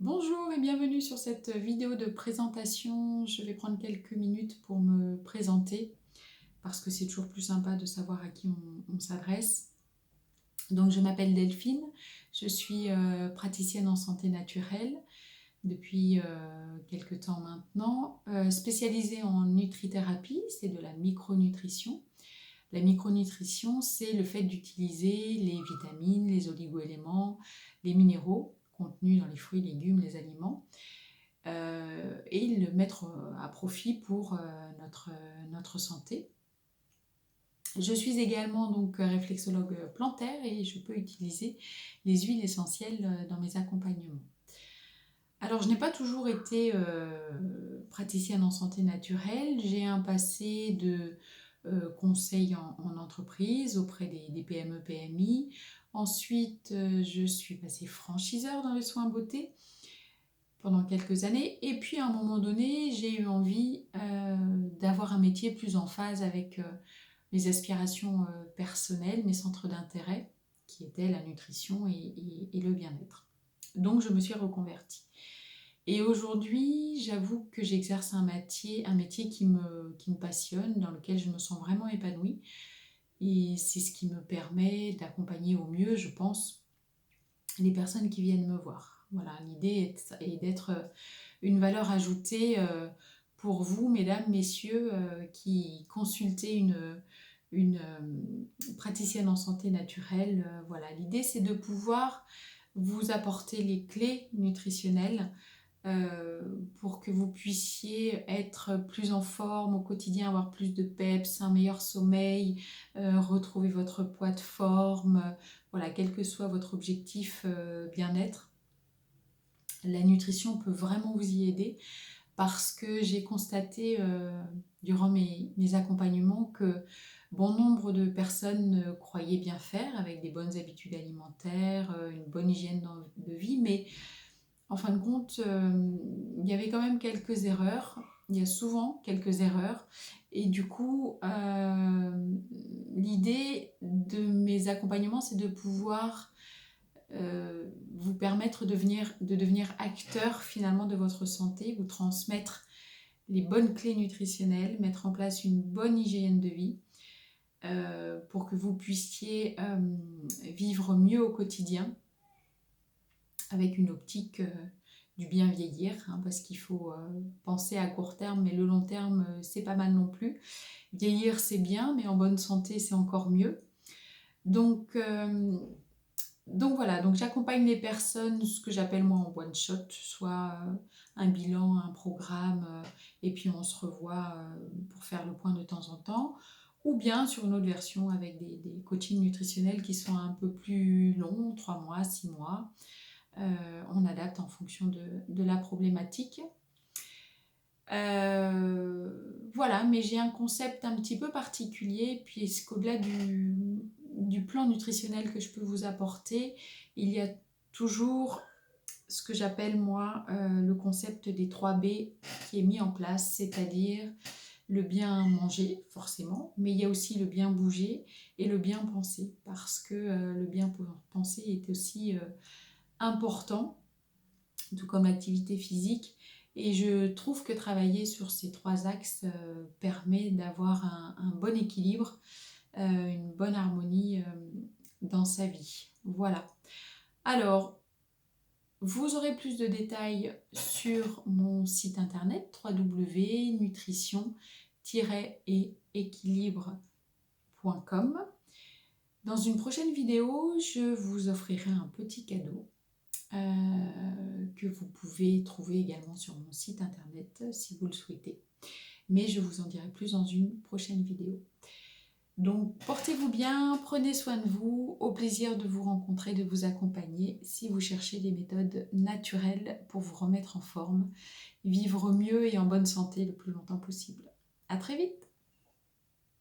Bonjour et bienvenue sur cette vidéo de présentation. Je vais prendre quelques minutes pour me présenter parce que c'est toujours plus sympa de savoir à qui on s'adresse. Donc je m'appelle Delphine, je suis praticienne en santé naturelle depuis quelques temps maintenant, spécialisée en nutrithérapie, c'est de la micronutrition. La micronutrition, c'est le fait d'utiliser les vitamines, les oligo-éléments, les minéraux contenus dans les fruits, légumes, les aliments, et le mettre à profit pour notre santé. Je suis également donc réflexologue plantaire et je peux utiliser les huiles essentielles dans mes accompagnements. Alors, je n'ai pas toujours été praticienne en santé naturelle. J'ai un passé de conseil en entreprise auprès des PME, PMI. Ensuite, je suis passée franchiseur dans les soins beauté pendant quelques années. Et puis, à un moment donné, j'ai eu envie d'avoir un métier plus en phase avec mes aspirations personnelles, mes centres d'intérêt, qui étaient la nutrition et le bien-être. Donc, je me suis reconvertie. Et aujourd'hui, j'avoue que j'exerce un métier qui me passionne, dans lequel je me sens vraiment épanouie. Et c'est ce qui me permet d'accompagner au mieux, je pense, les personnes qui viennent me voir. Voilà, l'idée est d'être une valeur ajoutée pour vous, mesdames, messieurs, qui consultez une praticienne en santé naturelle. Voilà, l'idée c'est de pouvoir vous apporter les clés nutritionnelles pour que vous puissiez être plus en forme au quotidien, avoir plus de peps, un meilleur sommeil, retrouver votre poids de forme, voilà, quel que soit votre objectif bien-être. La nutrition peut vraiment vous y aider parce que j'ai constaté durant mes accompagnements que bon nombre de personnes croyaient bien faire avec des bonnes habitudes alimentaires, une bonne hygiène de vie, mais en fin de compte, il y avait quand même quelques erreurs. Il y a souvent quelques erreurs. Et du coup, l'idée de mes accompagnements, c'est de pouvoir vous permettre de devenir acteur finalement de votre santé, vous transmettre les bonnes clés nutritionnelles, mettre en place une bonne hygiène de vie pour que vous puissiez vivre mieux au quotidien avec une optique du bien vieillir, hein, parce qu'il faut penser à court terme, mais le long terme, c'est pas mal non plus. Vieillir, c'est bien, mais en bonne santé, c'est encore mieux. Donc voilà, donc j'accompagne les personnes, ce que j'appelle moi en one shot, soit un bilan, un programme, et puis on se revoit pour faire le point de temps en temps, ou bien sur une autre version avec des coachings nutritionnels qui sont un peu plus longs, 3 mois, 6 mois. On adapte en fonction de la problématique. Voilà, mais j'ai un concept un petit peu particulier, puisqu'au-delà du plan nutritionnel que je peux vous apporter, il y a toujours ce que j'appelle moi le concept des 3 B qui est mis en place, c'est-à-dire le bien manger forcément, mais il y a aussi le bien bouger et le bien penser, parce que le bien penser est aussi important, tout comme l'activité physique. Et je trouve que travailler sur ces 3 axes permet d'avoir un bon équilibre, une bonne harmonie dans sa vie. Voilà. Alors, vous aurez plus de détails sur mon site internet www.nutrition-et-équilibre.com. Dans une prochaine vidéo, je vous offrirai un petit cadeau que vous pouvez trouver également sur mon site internet si vous le souhaitez. Mais je vous en dirai plus dans une prochaine vidéo. Donc portez-vous bien, prenez soin de vous, au plaisir de vous rencontrer, de vous accompagner si vous cherchez des méthodes naturelles pour vous remettre en forme, vivre mieux et en bonne santé le plus longtemps possible. À très vite!